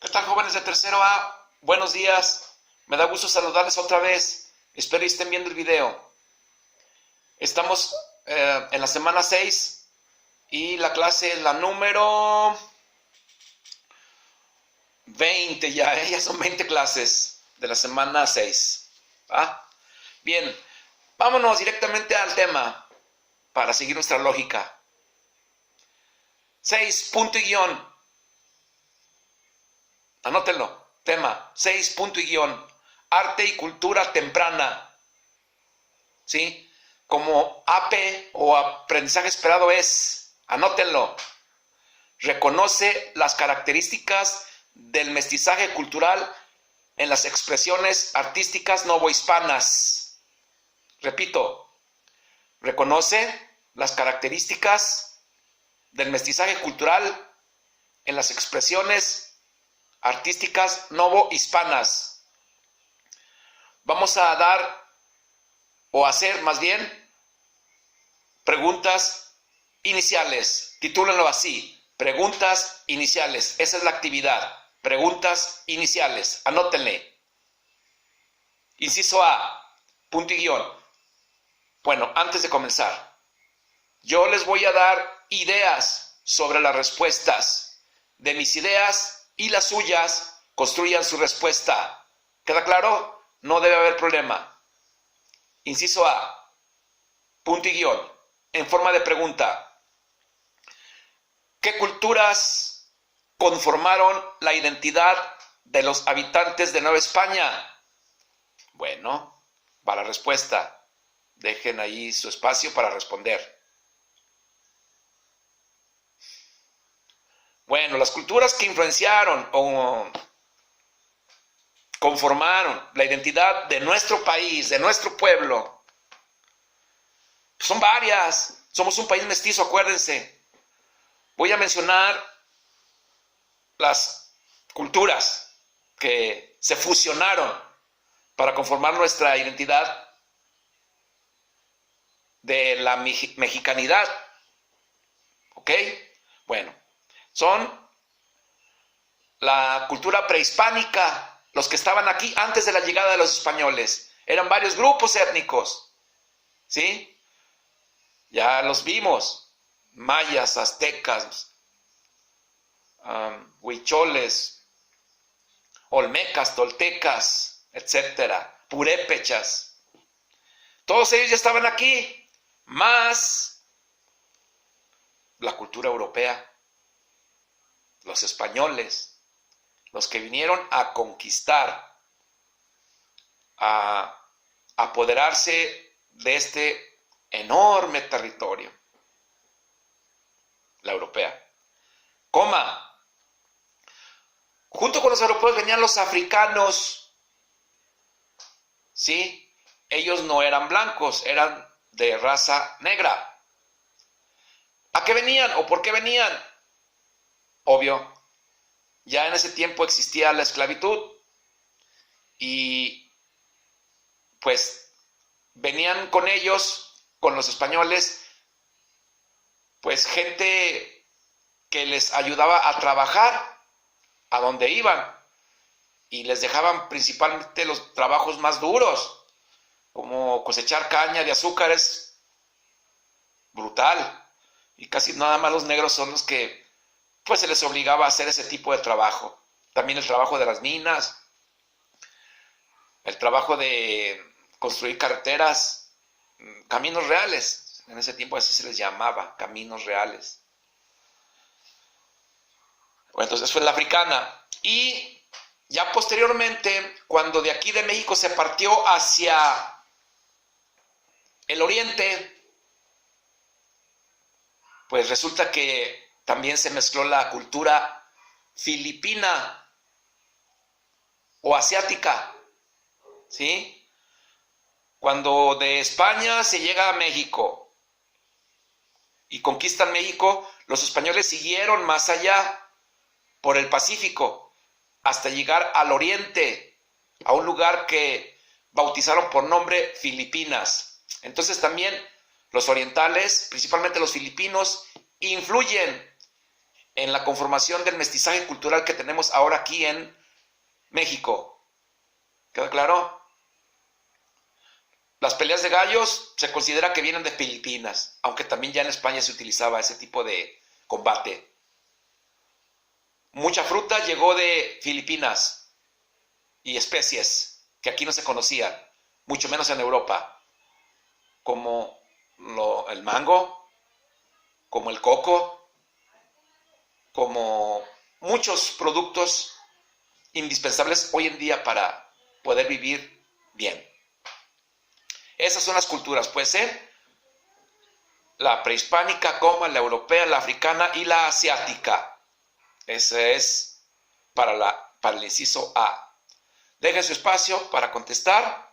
¿Qué tal, jóvenes de tercero A? Buenos días. Me da gusto saludarles otra vez. Espero que estén viendo el video. Estamos en la semana 6 y la clase es la número 20 ya. Ya son 20 clases de la semana 6. ¿Ah? Bien, vámonos directamente al tema para seguir nuestra lógica. 6, punto y guión. Anótenlo. Tema 6, punto y guión. Arte y cultura temprana. ¿Sí? Como AP o aprendizaje esperado es. Anótenlo. Reconoce las características del mestizaje cultural en las expresiones artísticas novohispanas. Repito. Reconoce las características del mestizaje cultural en las expresiones artísticas novohispanas. Vamos a dar, o hacer más bien, preguntas iniciales. Titúlenlo así, preguntas iniciales. Esa es la actividad, preguntas iniciales. Anótenle. Inciso A, punto y guión. Bueno, antes de comenzar, yo les voy a dar ideas sobre las respuestas. De mis ideas y las suyas construyan su respuesta. ¿Queda claro? No debe haber problema. Inciso A, punto y guión, en forma de pregunta. ¿Qué culturas conformaron la identidad de los habitantes de Nueva España? Bueno, va la respuesta. Dejen ahí su espacio para responder. Bueno, las culturas que influenciaron o conformaron la identidad de nuestro país, de nuestro pueblo, son varias. Somos un país mestizo, acuérdense. Voy a mencionar las culturas que se fusionaron para conformar nuestra identidad de la mexicanidad. ¿Ok? Bueno. Son la cultura prehispánica, los que estaban aquí antes de la llegada de los españoles. Eran varios grupos étnicos, ¿sí? Ya los vimos, mayas, aztecas, huicholes, olmecas, toltecas, etcétera, purépechas. Todos ellos ya estaban aquí, más la cultura europea. Los españoles, los que vinieron a conquistar, a apoderarse de este enorme territorio, la europea. Coma, junto con los europeos venían los africanos, ¿sí? Ellos no eran blancos, eran de raza negra. ¿A qué venían o por qué venían? Obvio, ya en ese tiempo existía la esclavitud y pues venían con ellos, con los españoles, pues gente que les ayudaba a trabajar a donde iban y les dejaban principalmente los trabajos más duros, como cosechar caña de azúcar. Es brutal y casi nada más los negros son los que pues se les obligaba a hacer ese tipo de trabajo. También el trabajo de las minas, el trabajo de construir carreteras, caminos reales. En ese tiempo así se les llamaba, caminos reales. Bueno, entonces fue la africana. Y ya posteriormente, cuando de aquí de México se partió hacia el oriente, pues resulta que también se mezcló la cultura filipina o asiática, ¿sí? Cuando de España se llega a México y conquistan México, los españoles siguieron más allá por el Pacífico hasta llegar al oriente, a un lugar que bautizaron por nombre Filipinas. Entonces también los orientales, principalmente los filipinos, influyen en la conformación del mestizaje cultural que tenemos ahora aquí en México. ¿Queda claro? Las peleas de gallos se considera que vienen de Filipinas, aunque también ya en España se utilizaba ese tipo de combate. Mucha fruta llegó de Filipinas y especies que aquí no se conocían, mucho menos en Europa, como el mango, como el coco, como muchos productos indispensables hoy en día para poder vivir bien. Esas son las culturas, puede ser la prehispánica, como la europea, la africana y la asiática. Ese es para el inciso A. Dejen su espacio para contestar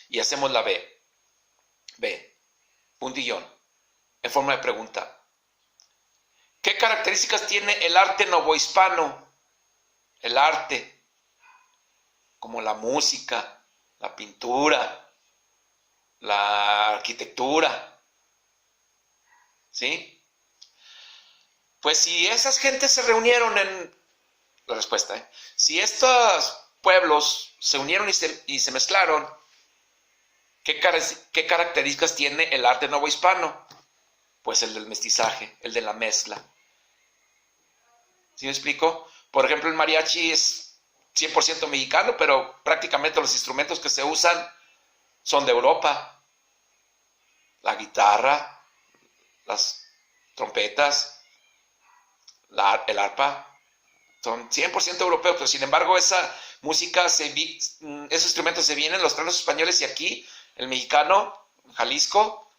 y hacemos la B. B, puntillón, en forma de pregunta. ¿Qué características tiene el arte novohispano? El arte, como la música, la pintura, la arquitectura, ¿sí? Pues si esas gentes se reunieron la respuesta, si estos pueblos se unieron y se mezclaron, ¿qué características tiene el arte novohispano? Pues el del mestizaje, el de la mezcla. ¿Sí me explico? Por ejemplo, el mariachi es 100% mexicano, pero prácticamente los instrumentos que se usan son de Europa. La guitarra, las trompetas, el arpa, son 100% europeos, pero sin embargo esa música, esos instrumentos se vienen, los traen los españoles y aquí el mexicano, Jalisco,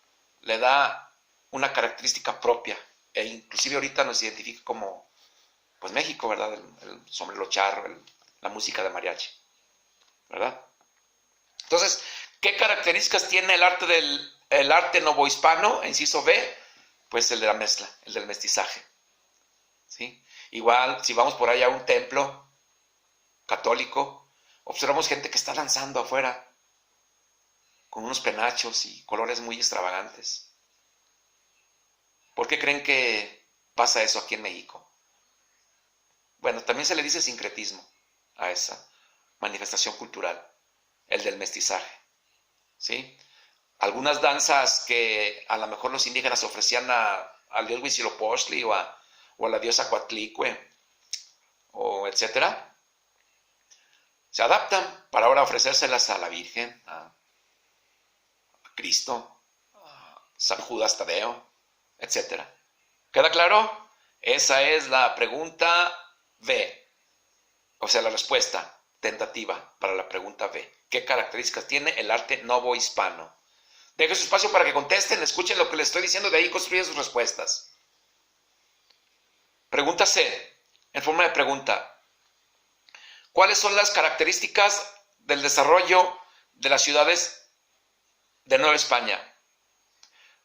le da una característica propia, e inclusive ahorita nos identifica como, pues México, ¿verdad? El sombrero charro, la música de mariachi, ¿verdad? Entonces, ¿qué características tiene el arte novohispano, inciso B? Pues el de la mezcla, el del mestizaje, ¿sí? Igual, si vamos por ahí a un templo católico, observamos gente que está danzando afuera con unos penachos y colores muy extravagantes. ¿Por qué creen que pasa eso aquí en México? Bueno, también se le dice sincretismo a esa manifestación cultural, el del mestizaje, ¿sí? Algunas danzas que a lo mejor los indígenas ofrecían al dios Huitzilopochtli o a la diosa Coatlicue, o etcétera, se adaptan para ahora ofrecérselas a la Virgen, a Cristo, a San Judas Tadeo, etcétera. ¿Queda claro? Esa es la pregunta B. O sea, la respuesta tentativa para la pregunta B. ¿Qué características tiene el arte novohispano? Dejen su espacio para que contesten, escuchen lo que les estoy diciendo, de ahí construyen sus respuestas. Pregunta C, en forma de pregunta. ¿Cuáles son las características del desarrollo de las ciudades de Nueva España?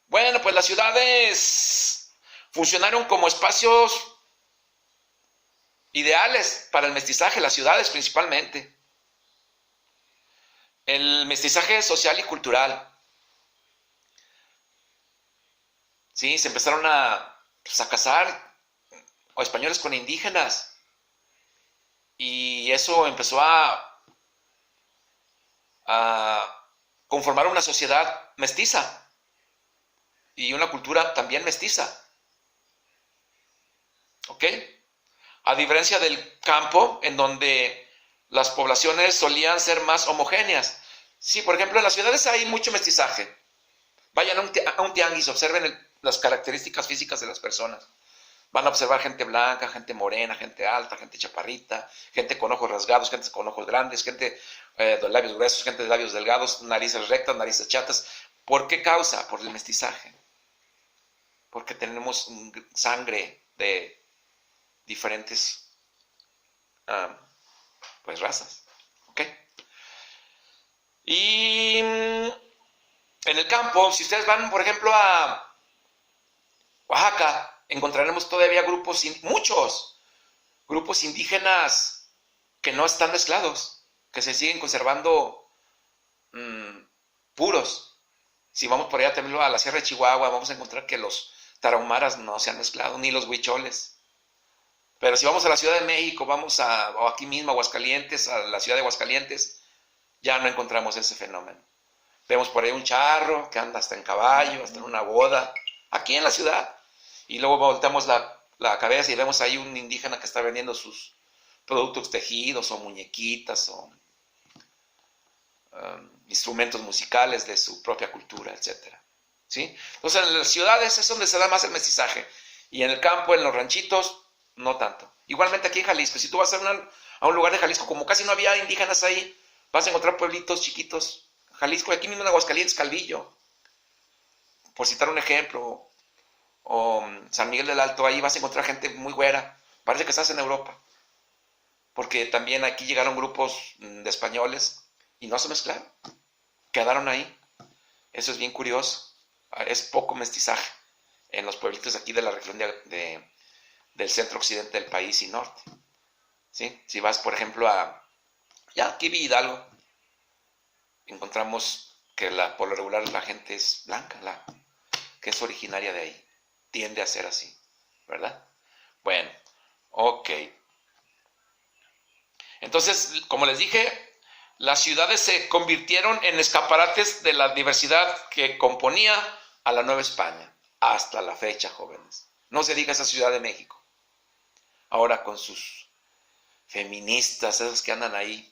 Bueno, pues las ciudades funcionaron como espacios ideales para el mestizaje, las ciudades principalmente. El mestizaje social y cultural. Sí, se empezaron a casar españoles con indígenas. Y eso empezó a conformar una sociedad mestiza. Y una cultura también mestiza. ¿Ok? A diferencia del campo, en donde las poblaciones solían ser más homogéneas. Sí, por ejemplo, en las ciudades hay mucho mestizaje. Vayan a un tianguis, observen las características físicas de las personas. Van a observar gente blanca, gente morena, gente alta, gente chaparrita, gente con ojos rasgados, gente con ojos grandes, gente de labios gruesos, gente de labios delgados, narices rectas, narices chatas. ¿Por qué causa? Por el mestizaje. Porque tenemos sangre de diferentes pues razas, ¿ok? Y en el campo, si ustedes van, por ejemplo, a Oaxaca, encontraremos todavía muchos grupos indígenas que no están mezclados, que se siguen conservando puros. Si vamos por allá también a la Sierra de Chihuahua, vamos a encontrar que los tarahumaras no se han mezclado, ni los huicholes. Pero si vamos a la Ciudad de México, o aquí mismo a Aguascalientes, a la ciudad de Aguascalientes, ya no encontramos ese fenómeno. Vemos por ahí un charro que anda hasta en caballo, hasta en una boda, aquí en la ciudad. Y luego volteamos la cabeza y vemos ahí un indígena que está vendiendo sus productos tejidos o muñequitas o instrumentos musicales de su propia cultura, etc. ¿Sí? Entonces en las ciudades es donde se da más el mestizaje. Y en el campo, en los ranchitos, no tanto. Igualmente aquí en Jalisco, si tú vas a un lugar de Jalisco, como casi no había indígenas ahí, vas a encontrar pueblitos chiquitos. Jalisco, aquí mismo en Aguascalientes, Calvillo, por citar un ejemplo, o San Miguel del Alto, ahí vas a encontrar gente muy güera. Parece que estás en Europa. Porque también aquí llegaron grupos de españoles y no se mezclaron. Quedaron ahí. Eso es bien curioso. Es poco mestizaje en los pueblitos aquí de la región del centro occidente del país y norte. ¿Sí? Si vas, por ejemplo, aquí vi Hidalgo, encontramos que por lo regular la gente es blanca, que es originaria de ahí. Tiende a ser así, ¿verdad? Bueno, ok. Entonces, como les dije, las ciudades se convirtieron en escaparates de la diversidad que componía a la Nueva España. Hasta la fecha, jóvenes. No se diga esa Ciudad de México. Ahora con sus feministas, esos que andan ahí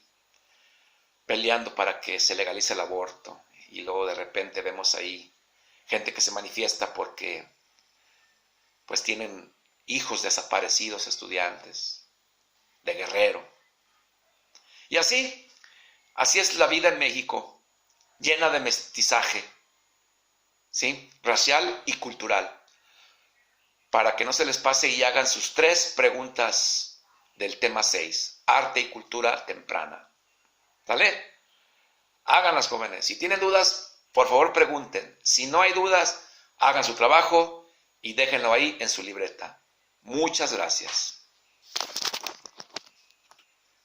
peleando para que se legalice el aborto. Y luego de repente vemos ahí gente que se manifiesta porque pues tienen hijos desaparecidos, estudiantes de Guerrero. Y así es la vida en México, llena de mestizaje, ¿sí? Racial y cultural. Para que no se les pase y hagan sus 3 preguntas del tema 6, arte y cultura temprana. ¿Sale? Háganlas, jóvenes. Si tienen dudas, por favor pregunten. Si no hay dudas, hagan su trabajo y déjenlo ahí en su libreta. Muchas gracias.